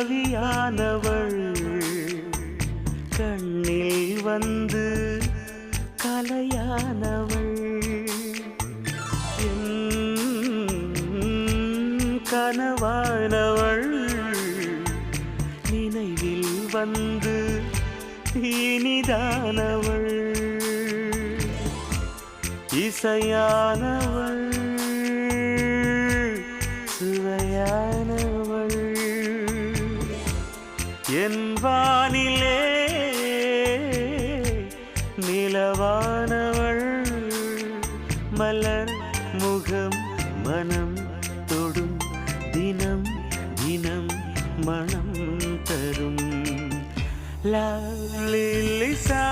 கவியானவள் கண்ணில் வந்து கலையானவள் கனவானவள் நினைவில் வந்து இனிதானவள் இசையானவள் சுவையானவள் என் வானிலே நிலவானவள் மலர் முகம் மனம் தொடும் தினம் தினம் மனம் தரும் லிசா